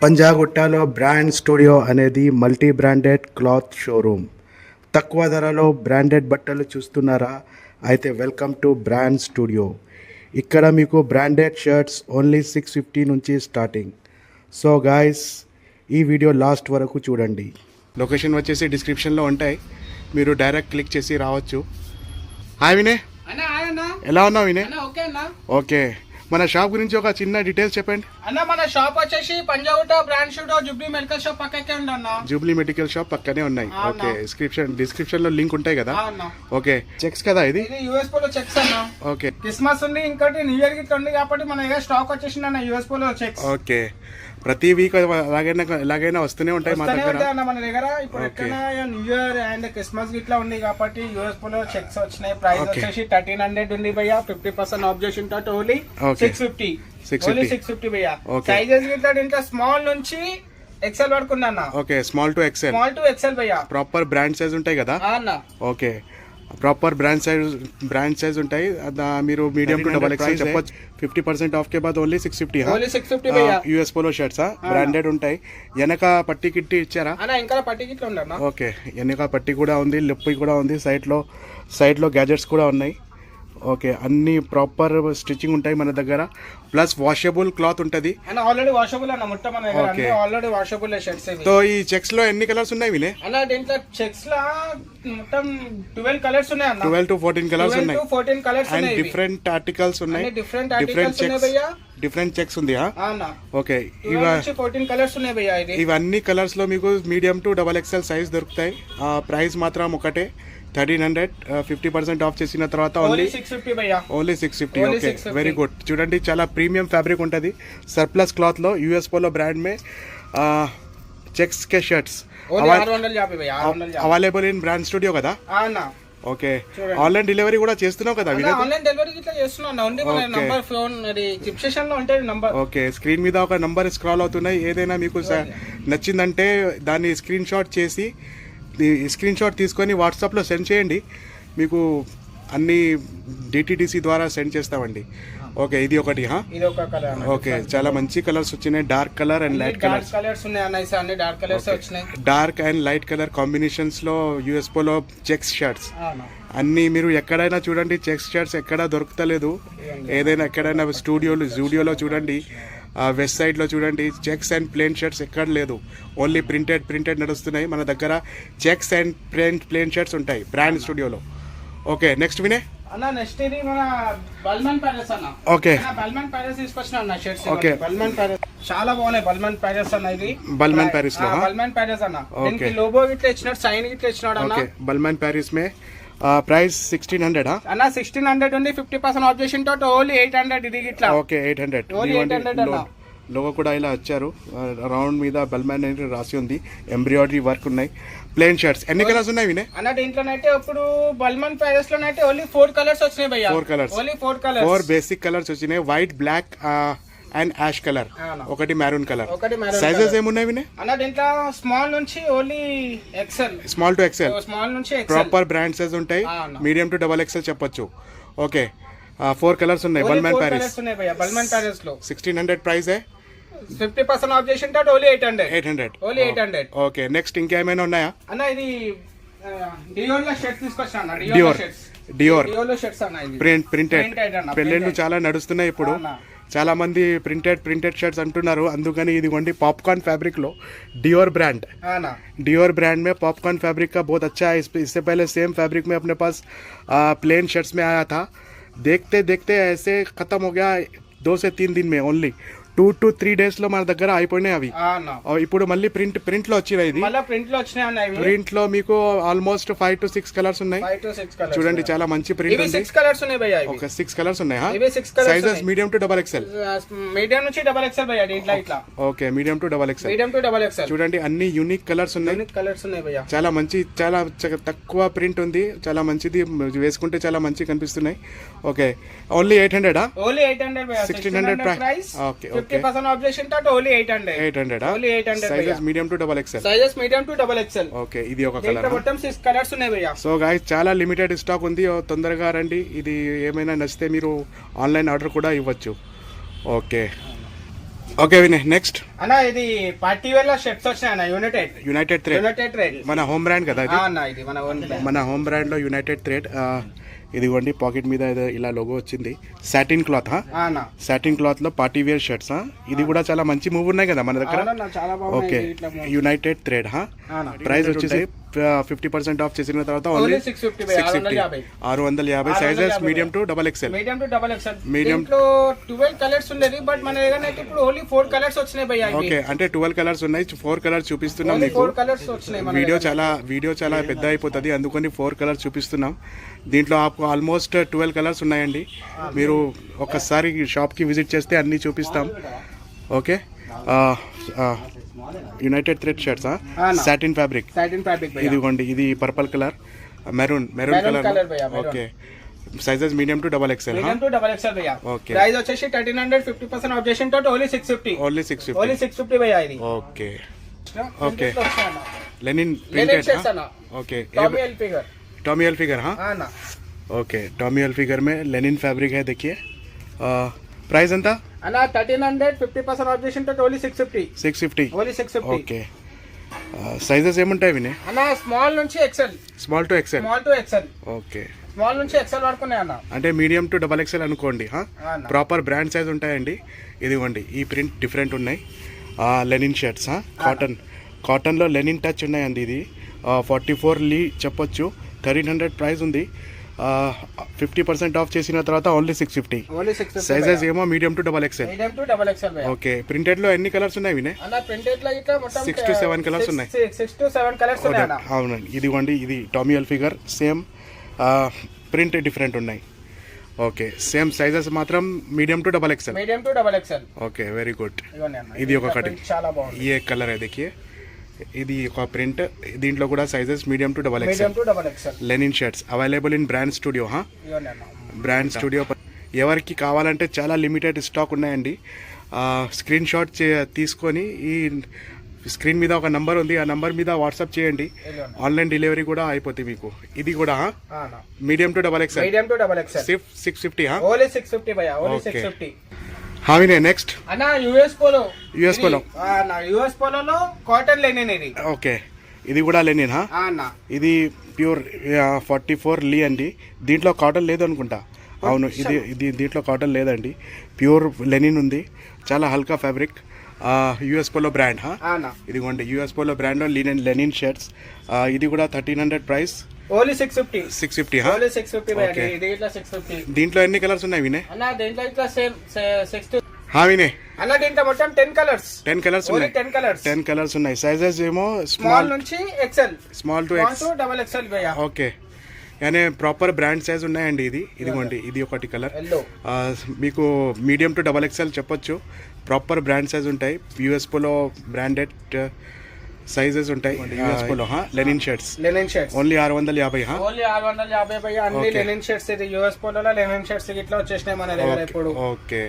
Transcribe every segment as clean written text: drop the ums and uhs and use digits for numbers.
పంజాగుట్టలో brand studio అనేది multi branded cloth showroom. తక్కువ ధరలో బ్రాండెడ్ బట్టలు చూస్తున్నారా? అయితే వెల్కమ్ టు బ్రాండ్ స్టూడియో. ఇక్కడ మీకు బ్రాండెడ్ షర్ట్స్ ఓన్లీ 650 నుంచి స్టార్టింగ్. సో గాయస్, ఈ వీడియో లాస్ట్ వరకు చూడండి. లొకేషన్ వచ్చేసి డిస్క్రిప్షన్లో ఉంటాయి, మీరు డైరెక్ట్ క్లిక్ చేసి రావచ్చు. హాయ్ వినయ్, ఎలా ఉన్నావు వినయ్? ఓకే, మన షాప్ గురించి ఒక చిన్న డీటెయిల్స్ చెప్పండి అన్న. మన షాప్ వచ్చేసి Panjagutta brand studio Jubilee medical shop పక్కకే ఉంది అన్న. జూబ్లీ మెడికల్ షాప్ పక్కనే ఉన్నాయి. ఓకే, డిస్క్రిప్షన్ లో లింక్ ఉంటాయి కదా. ఓకే, చెక్స్ కదా ఇది యుఎస్ పోలో చెక్స్ అన్న. ఓకే, క్రిస్మస్ ఉంది, ఇంకోటి న్యూ ఇయర్ గిట్ ఉంది కాబట్టి మన దగ్గర స్టాక్ వచ్చేసింది అన్న యుఎస్ పోలో చెక్స్. ఓకే, ప్రతి వీక్ ఎలాగైనా వస్తూనే ఉంటాయి మా దగ్గర. మన దగ్గర ఇప్పుడు ఎక్కడైనా న్యూ ఇయర్ అండ్ క్రిస్మస్ గిట్లా ఉంది కాబట్టి యుఎస్ పోలో చెక్స్ వచ్చినాయి. ప్రైస్ వచ్చేసి 1300 ఉంది భయ్యా. 50% ఆఫ్ చేసి ఉంటుంది. ఓన్లీ 650. ఓన్లీ 650 భయ్యా. సైజెస్ గిట్లా ఇంకా స్మాల్ నుంచి ఎక్సెల్ వరకు ఉంది అన్న. ఓకే, స్మాల్ టు ఎక్సెల్ భయ్యా. ప్రాపర్ బ్రాండ్ సైజ్ ఉంటాయి కదా అన్న. ఓకే, प्रॉपर ब्रांड साइज ఉంటాయి. మీరు మీడియం టు డబుల్ ఎక్స్ఎల్ చెప్పొచ్చు. 50% ఆఫ్ కే బాద్ ఓన్లీ 650. ఓన్లీ 650 భయ్యా. యూఎస్ పోలో షర్ట్స్ బ్రాండెడ్ ఉంటాయి. వెనక పట్టి కిట్టి ఇచ్చారా అన్న? ఇంకా పట్టి కిట్టి ఉందన్న. ఓకే, వెనక పట్టి కూడా ఉంది, లిప్పి కూడా ఉంది, సైడ్ లో గ్యాజెట్స్ కూడా ఉన్నాయి. ఓకే, అన్ని ప్రాపర్ స్టిచ్చింగ్ ఉంటాయి మన దగ్గర. ప్లస్ వాషబుల్ క్లాత్ ఉంటది. ఆల్రెడీ వాషబుల్ అన్న. మొత్తం మన దగ్గర ఆల్రెడీ వాషబుల్ షర్ట్స్. సో ఈ చెక్స్ లో ఎన్ని కలర్స్ ఉన్నాయి వినే అన్న? దీంట్లో చెక్స్ లో మొత్తం 12 కలర్స్ ఉన్నాయి అన్న. 12 to 14 కలర్స్ ఉన్నాయి. 14 కలర్స్ ఉన్నాయి. డిఫరెంట్ ఆర్టికల్స్ ఉన్నాయి. డిఫరెంట్ ఉన్నాయి భయ్యా. డిఫరెంట్ చెక్స్ ఉంది. ఓకే, 14 కలర్స్ ఉన్నాయి భయ్యా. ఇవన్నీ కలర్స్ లో మీకు medium to double XL size దొరుకుతాయి. ప్రైస్ మాత్రం ఒకటే 1300. 50% ఆఫ్ చేసిన తర్వాత ఓన్లీ 650 భయ్యా. ఓన్లీ 650. Okay, very good. చూడండి, చాలా ప్రీమియం ఫ్యాబ్రిక్ ఉంటుంది. సర్ప్లస్ క్లాత్ లో యూఎస్ పోలో బ్రాండ్ మే చెక్స్ के shirts available in brand studio కదా. ఓకే, ఆన్లైన్ డెలివరీ కూడా చేస్తున్నావు కదా? ఆన్లైన్ డెలివరీ ఇట్లా చేస్తున్నాను. ఓన్లీ మన నంబర్ ఫోన్ డిస్క్రిప్షన్ లో ఉంటది నంబర్. ఓకే, స్క్రీన్ మీద ఒక నంబర్ స్క్రాల్ అవుతున్నాయి. ఏదైనా మీకు నచ్చిందంటే దాన్ని స్క్రీన్ షాట్ తీసుకొని వాట్సాప్లో సెండ్ చేయండి. మీకు అన్ని డిటిడిసి ద్వారా సెండ్ చేస్తామండి. ఓకే, ఇది ఒకటి. ఓకే, చాలా మంచి కలర్స్ వచ్చినాయి. Dark colour and light colours ఉన్నాయి. Dark and light colour combinations లో యూఎస్ పోలో చెక్స్ షర్ట్స్ అన్ని మీరు ఎక్కడైనా చూడండి. చెక్స్ షర్ట్స్ ఎక్కడా దొరుకుతలేదు. ఏదైనా ఎక్కడైనా జూడియోలో చూడండి, వెస్ట్ సైడ్ లో చూడండి. చెక్స్ అండ్ ప్లేన్ షర్ట్స్ ఎక్కడ లేదు. ఓన్లీ ప్రింటెడ్ నడుస్తున్నాయి మన దగ్గర. చెక్స్ అండ్ ప్లేన్ షర్ట్స్ ఉంటాయి బ్రాండ్ స్టూడియోలో. ఓకే, నెక్స్ట్ వినే అన్న. నెక్స్ట్ ఇది మన బల్మన్ ప్యాలెస్ అన్న. ఓకే, బల్మన్ ప్యాలెస్ తీసుకొచ్చిన అన్న షర్ట్స్. ఓకే, బల్మన్ ప్యాలెస్ చాలా బాగున్నాయి. బల్మన్ ప్యాలెస్ అన్న. ఇది బల్మన్ ప్యారిస్ లో బల్మన్ ప్యాలెస్ అన్న. దీనికి లోగో ఇట్లా ఇచ్చినాడు, సైన్ ఇట్లా ఇచ్చినాడు అన్న. ఓకే, బల్మన్ ప్యారిస్ మే ప్రైస్ 1600 అన్న. 1600 ఉంది. 50% ఆఫ్ చేసిన తర్వాత ఓన్లీ 800 ఇది ఇట్లా. ఓకే, 800. ఓన్లీ 800 అన్న. లోగో కూడా ఇలా వచ్చారు. రౌండ్ మీద బల్మాన్ అనేది రాసి ఉంది. ఎంబ్రాయిడరీ వర్క్ ఉన్నాయి. ప్లేన్ షర్ట్స్ ఎన్ని కలర్స్ ఉన్నాయి వినే అన్న? దీంట్లోనైతే ఇప్పుడు బల్మన్ ప్యాలెస్ లోనైతే ఓన్లీ 4 కలర్స్ వచ్చినాయి భయ్యా. 4 colours. Only 4 colours. 4 basic colours వచ్చినాయి. White, black and ash colour, ఒకటి మెరూన్ కలర్. సైజెస్ ఏమున్నాయి వినే అన్న? దీంట్లో స్మాల్ నుంచి only XL. Small to XL. Small నుంచి ఎక్సెల్. ప్రాపర్ బ్రాండ్ సైజ్ ఉంటాయి. మీడియం టు డబల్ ఎక్సెల్ చెప్పొచ్చు. ఓకే, 4 కలర్స్ ఉన్నాయి. బల్మాన్ ప్యారిస్ 1600 ప్రైస్. 50% ఆఫ్ చేసిన తర్వాత ఓన్లీ 800. ఓన్లీ 800. ఓకే, నెక్స్ట్ ఇంకేమైనా ఉన్నాయా అన్న? ఇది డియోర్ లో షర్ట్స్ తీసుకొచ్చా అన్న. డియోర్ షర్ట్స్ అన్న. ఇది ప్రింటెడ్. పెళ్ళిళ్ళు చాలా నడుస్తున్నాయి ఇప్పుడు. చాలా మంది ప్రింటెడ్ షర్ట్స్ అంటున్నారు. అందుకని ఇదిగోండి, पॉपकॉर्न फैब्रिक लो डियोर ब्रांड में पॉपकॉर्न फैब्रिक का बहुत अच्छा है. इससे पहले सेम फैब्रिक में अपने पास प्लेन शर्ट्स में आया था. देखते ऐसे खत्म हो गया 2 से 3 दिन में. ओनली 2 to 3 days లో మన దగ్గర అయిపోయినాయి అవి. ఇప్పుడు మళ్ళీ ప్రింట్ లో వచ్చినాయి. ఇది ప్రింట్ లో మీకు ఆల్మోస్ట్ 5 to 6 కలర్స్ ఉన్నాయి. చూడండి, చాలా మంచి ప్రింట్ ఉంది. 6 కలర్స్ ఉన్నాయి భయ్యా. ఓకే, 6 కలర్స్ ఉన్నాయి. Sizes medium to double XL. Medium నుంచి డబల్ ఎక్సెల్ భయ్యా. దీంట్లో ఇట్లా. Okay, medium to double XL. చూడండి, అన్ని యూనిక్ కలర్స్ ఉన్నాయి. భయ్యా. చాలా మంచి, చాలా తక్కువ ప్రింట్ ఉంది. చాలా మంచిది, వేసుకుంటే చాలా మంచి కనిపిస్తున్నాయి. Okay, only 800. ఓన్లీ 800 భయ్యా. 1600 ప్రైస్. ఓకే, 50% ఆఫ్ చేసిన తర్వాత only 800. Only 800. Sizes medium to double XL. Okay, ఇది ఒక కలర్. మొత్తం 6 కలర్స్ ఉన్నాయి భయ్యా. సో గైస్, చాలా లిమిటెడ్ స్టాక్ ఉంది. తొందరగా రండి. ఇది ఏమైనా నచ్చితే మీరు ఆన్లైన్ ఆర్డర్ కూడా ఇవ్వచ్చు. ఓకే, ఓకే వినయ్ నెక్స్ట్ అన్న ఇది పార్టీ వేర్ లో షర్ట్స్ వచ్చినాయి అన్న యునైటెడ్ థ్రెడ్ యునైటెడ్ థ్రెడ్ మన హోమ్ బ్రాండ్ కదా ఇది అన్న ఇది మన ఓన్ మన హోమ్ బ్రాండ్ లో యునైటెడ్ థ్రెడ్ ఇదిగోండి పాకెట్ మీద ఇలా లోగో వచ్చింది సాటిన్ క్లాత్ అన్న సాటిన్ క్లాత్ లో పార్టీ వేర్ షర్ట్స్ ఇది కూడా చాలా మంచి మూవ్ ఉన్నాయి కదా మన దగ్గర అవునన్న, చాలా బాగున్నాయి ఓకే ఇట్లా యునైటెడ్ థ్రెడ్ అన్న. ప్రైస్ వచ్చేసి 50% ఆఫ్ చేసిన తర్వాత only only 650 650 650 sizes medium to double XL medium to double XL Medium. దీంట్లో 12 కలర్స్ ఉండేది బట్ మన దగ్గర అయితే ఇప్పుడు ఓన్లీ 4 కలర్స్ వచ్చినాయి భయ్యా ఓకే అంటే 12 కలర్స్ ఉన్నాయి 4 కలర్స్ చూపిస్తున్నాం ఓన్లీ మీకు 4 కలర్స్ వచ్చినాయి మన వీడియో చాలా పెద్ద అయిపోతుంది అందుకని 4 కలర్స్ చూపిస్తున్నాం దీంట్లో ఆల్మోస్ట్ 12 కలర్స్ ఉన్నాయండి మీరు ఒక్కసారి షాప్కి విజిట్ చేస్తే అన్నీ చూపిస్తాం okay United thread shirts satin fabric satin fabric భయ్యా ఇదిగోండి ఇది purple colour maroon colour colour భయ్యా, maroon. Okay sizes medium to double XL medium to double XL భయ్యా Okay. ప్రైస్ వచ్చేసి 1300 50% ఆబ్జెక్షన్ తో ఓన్లీ 650 ఓన్లీ 650 ఓన్లీ 650 భయ్యా ఇది okay Okay. Linen Linen printed shirts అన్న okay Tommy Hilfiger Tommy Hilfiger हाँ हां ना ओके टॉमी एल्फिगर में लेनिन फैब्रिक है देखिए प्राइस ఎంత అన్న 1300 50% ఆబ్జెక్షన్ తో ఓన్లీ 650 650 ఓన్లీ 650 ఓకే సైజెస్ ఏముంటాయి వినే అన్న స్మాల్ నుంచి XL small to XL small to XL okay small నుంచి ఎక్సెల్ వరకున్నాయి అన్న అంటే మీడియం టు డబల్ ఎక్సెల్ అనుకోండి అన్న. ప్రాపర్ బ్రాండ్ సైజ్ ఉంటాయండి ఇదిగోండి ఈ ప్రింట్ డిఫరెంట్ ఉన్నాయి లెనిన్ షర్ట్స్ కాటన్లో లెనిన్ టచ్ ఉన్నాయండి ఇది 44 లీ చెప్పొచ్చు 1300 ప్రైస్ ఉంది 50% ఆఫ్ చేసిన తర్వాత ఓన్లీ 650 ఓన్లీ 650 సైజెస్ ఏమో medium to double XL medium to double XL భయ్యా ఓకే ప్రింటెడ్ లో ఎన్ని కలర్స్ ఉన్నాయి వినే అన్న ప్రింటెడ్ లో ఇట్లా మొత్తం 6 to 7 colours ఉన్నాయి. 6 to 7 కలర్స్ ఉన్నాయి అన్న అవునండి ఇదిగోండి ఇది Tommy Hilfiger same print different ఉన్నాయి ఓకే సేమ్ సైజెస్ మాత్రం medium to double XL medium to double XL okay very good ఇవ్వండి అన్న ఇది ఒకటి చాలా బాగుంది ये కలర్ है देखिए ఇది ఒక ప్రింట్ దీంట్లో కూడా sizes medium to double medium XL to double XL linen shirts available in brand studio ఇవ్వండి అన్న బ్రాండ్ స్టూడియో ఎవరికి కావాలంటే చాలా లిమిటెడ్ స్టాక్ ఉన్నాయండి స్క్రీన్ షాట్ తీసుకొని ఈ స్క్రీన్ మీద ఒక నంబర్ ఉంది ఆ నంబర్ మీద వాట్సాప్ చేయండి ఇవ్వండి ఆన్లైన్ డెలివరీ కూడా అయిపోతుంది మీకు ఇది కూడా అన్న medium to double XL medium to double XL సిర్ఫ్ 650 ఓన్లీ 650 భయ్యా ఓన్లీ Okay. 650 హావినే నెక్స్ట్ అన్న యుఎస్ పోలో US polo. అన్న యుఎస్ పోలోలో కాటన్ లెనిన్ ఇది ఓకే ఇది కూడా లెనిన్ అన్న ఇది ప్యూర్ 44 లీ అండి దీంట్లో కాటన్ లేదు అనుకుంటా అవును ఇది దీంట్లో కాటన్ లేదండి ప్యూర్ లెనిన్ ఉంది చాలా హల్కా ఫ్యాబ్రిక్ యుఎస్ పోలో బ్రాండ్ అన్న ఇదిగోండి యుఎస్ పోలో బ్రాండ్లో లెనిన్ షర్ట్స్ ఇది కూడా 1300 ప్రైస్ ఓన్లీ 650 650 ఓన్లీ 650 భయ్యా Okay. ఇది ఇట్లా 650 దీంట్లో ఎన్ని కలర్స్ ఉన్నాయి వినే అన్న దీంట్లో ఇట్లా సేమ్ 6 వినే అన్న దీంట్లో మొత్తం 10 కలర్స్ 10 కలర్స్ ఓన్లీ ఉన్నాయి 10 కలర్స్ 10 కలర్స్ ఉన్నాయి సైజెస్ ఏమో స్మాల్ స్మాల్ నుంచి XL small to small X to double XL భయ్యా ఓకే యానే ప్రాపర్ బ్రాండ్ సైజ్ ఉన్నాయండి ఇదిగోండి ఇది ఒకటి కలర్ ఎల్లో మీకు మీడియం టు డబల్ ఎక్స్ఎల్ చెప్పొచ్చు ప్రాపర్ బ్రాండ్ సైజ్ ఉంటాయి యూఎస్ పోలో బ్రాండెడ్ సైజెస్ ఉంటాయి US Polo linen shirts linen shirts only 650 only 650 భయ్యా అన్ని Okay. లెనిన్ షర్ట్స్ ఇది యుఎస్ పోలోలో లెనిన్ షర్ట్స్ ఇట్లా వచ్చేసినాయి మన దగ్గర ఇప్పుడు ఓకే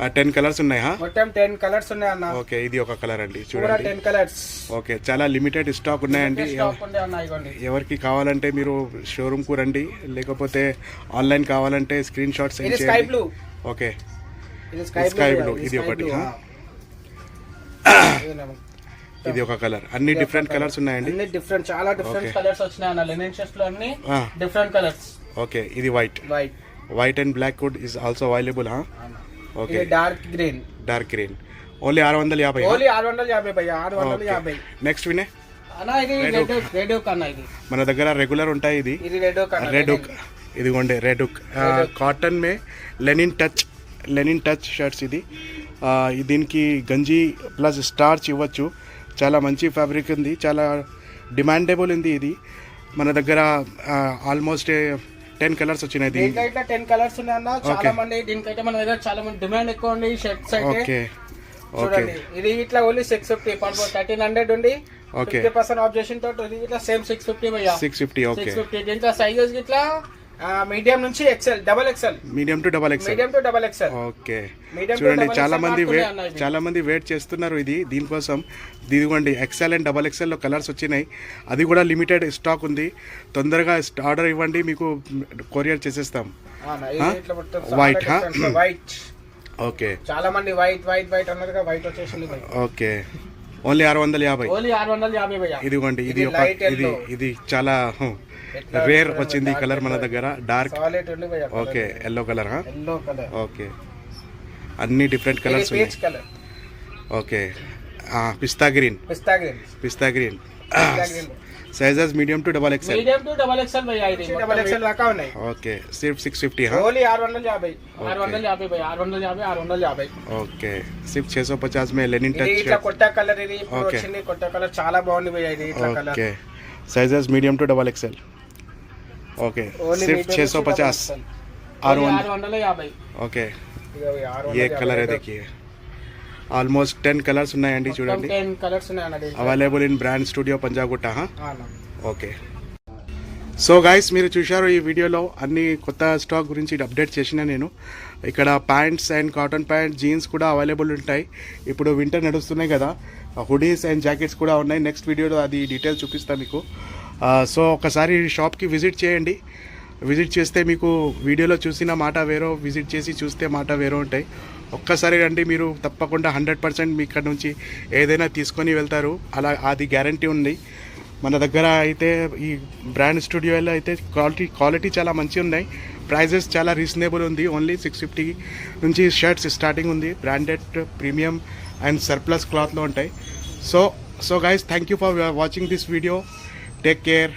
10 కలర్స్ ఉన్నాయి మొత్తం 10 కలర్స్ ఉన్నాయి అన్న ఓకే ఇది ఒక కలర్ అండి పూరా చూడండి 10 కలర్స్ ఓకే చాలా లిమిటెడ్ స్టాక్ ఉన్నాయండి స్టాక్ ఉంది అన్న ఇవ్వండి ఎవరికి కావాలంటే మీరు షోరూమ్కు రండి లేకపోతే ఆన్లైన్ కావాలంటే స్క్రీన్ షాట్ సెండ్ ఇది స్కై చేయండి బ్లూ ఓకే ఇది Sky స్కై blue, బ్లూ ఇది ఒకటి, ఇది ఒక కలర్ అన్ని డిఫరెంట్ కలర్స్ ఉన్నాయండి అన్ని డిఫరెంట్ చాలా డిఫరెంట్ Okay. కలర్స్ వచ్చినాయి అన్న లెనిన్ షర్ట్స్ లో అన్ని Ah. డిఫరెంట్ కలర్స్ ఓకే ఇది white white and black code is also available okay ఇది dark green dark green only 650 only 650 భయ్యా 650 నెక్స్ట్ వినే అన్న ఇది రెడ్ ఓక్ అన్న ఇది మన దగ్గర రెగ్యులర్ ఉంటాయి ఇది ఇది రెడ్ ఓక్ అన్న రెడ్ ఉక్ ఇదిగోండి రెడ్ ఉక్ కాటన్ మే లెనిన్ టచ్ షర్ట్స్ ఇది దీనికి గంజి ప్లస్ స్టార్చ్ ఇవ్వచ్చు చాలా మంచి ఫ్యాబ్రిక్ ఉంది చాలా డిమాండబుల్ ఉంది ఇది మన దగ్గర ఆల్మోస్ట్ 10 కలర్స్ వచ్చినాయి దీంట్లో ఇట్లా 10 కలర్స్ ఉన్నాయి అన్న చాలా మంది దీనికైతే మన దగ్గర చాలా మంది డిమాండ్ ఎక్కువ ఉంది షర్ట్స్ అయితే ఓకే చూడండి ఇది ఇట్లా ఓన్లీ 650 పర్ 1300 ఉంది Okay. 50% ఆఫ్ చేసిన తోటి ఇది ఇట్లా సేమ్ 650 భయ్యా 650 ఓకే 650 దీంట్లో సైజెస్ ఇట్లా మీడియం నుంచి XL double XL medium to double XL medium to double XL okay Medium to చూడండి double చాలా XL మంది మాత్రమే అన్న ఇది. చాలా మంది వెయిట్ చేస్తున్నారు దీనికోసం ఇదిగోండి ఎక్స్ఎల్ అండ్ డబల్ ఎక్స్ఎల్ లో కలర్స్ వచ్చినాయి అది కూడా లిమిటెడ్ స్టాక్ ఉంది తొందరగా ఆర్డర్ ఇవ్వండి మీకు కొరియర్ చేసేస్తాం ఇది ఇట్లా మొత్తం White, వైట్ ఓకే చాలా మంది వైట్ వైట్ వైట్ అన్నారుగా, వైట్ వచ్చేసింది భయ్యా. Okay only 650. ఓన్లీ 650 భయ్యా. ఇదిగోండి ఇది ఇది ఒక light ఇది yellow. ఇది చాలా రేర్ వచ్చింది ఈ కలర్ మన దగ్గర డార్క్. సాలిడ్ ఉంది భయ్యా. Okay yellow colour. Yellow colour. Okay అన్ని డిఫరెంట్ కలర్స్ పీచ్ ఉన్నాయి. Colour. Okay pista green. Pista green. Pista green pista green. Sizes medium to double XL. Medium to double XL భయ్యా, ఇది double XL దాకా ఉన్నాయి. Okay సిర్ఫ్ 650. Only 650. 650 భయ్యా, 650. Okay సిర్ఫ్ 650 में Lenin ఇది touch. ఇట్లా కొత్త కలర్, ఇది ఇప్పుడు Okay. వచ్చింది కొత్త కలర్, చాలా బాగుంది భయ్యా ఇది ఇట్లా colour. Okay sizes medium to double XL. Okay only सिर्फ 650. 650. ఓకే ఇదిగో ఈ 650 ये कलर है देखिए ఆల్మోస్ట్ 10 కలర్స్ ఉన్నాయండి చూడండి. 10 కలర్స్ ఉన్నాయి అన్నది. Available in brand studio Panjagutta. అవునా. ఓకే సో గైస్ మీరు చూశారు ఈ వీడియోలో అన్ని కొత్త స్టాక్ గురించి అప్డేట్ చేసిన నేను. ఇక్కడ pants and cotton pant jeans కూడా అవైలబుల్ ఉంటాయి. ఇప్పుడు వింటర్ నడుస్తున్నాయి కదా, హుడీస్ అండ్ జాకెట్స్ కూడా ఉన్నాయి. నెక్స్ట్ వీడియోలో అది డీటెయిల్స్ చూపిస్తాను మీకు. సో ఒకసారి షాప్కి విజిట్ చేయండి. విజిట్ చేస్తే మీకు వీడియోలో చూసిన మాట వేరో, విజిట్ చేసి చూస్తే మాట వేరో ఉంటాయి. ఒక్కసారి రండి, మీరు తప్పకుండా 100% మీ ఇక్కడ నుంచి ఏదైనా తీసుకొని వెళ్తారు, అలా అది గ్యారంటీ ఉంది. మన దగ్గర అయితే ఈ బ్రాండ్ స్టూడియోలో అయితే క్వాలిటీ చాలా మంచిగా ఉన్నాయి. ప్రైజెస్ చాలా రీజనబుల్ ఉంది. ఓన్లీ 650 నుంచి షర్ట్స్ స్టార్టింగ్ ఉంది. బ్రాండెడ్, ప్రీమియం అండ్ సర్ప్లస్ క్లాత్లో ఉంటాయి. So guys thank you for watching this video. Take care.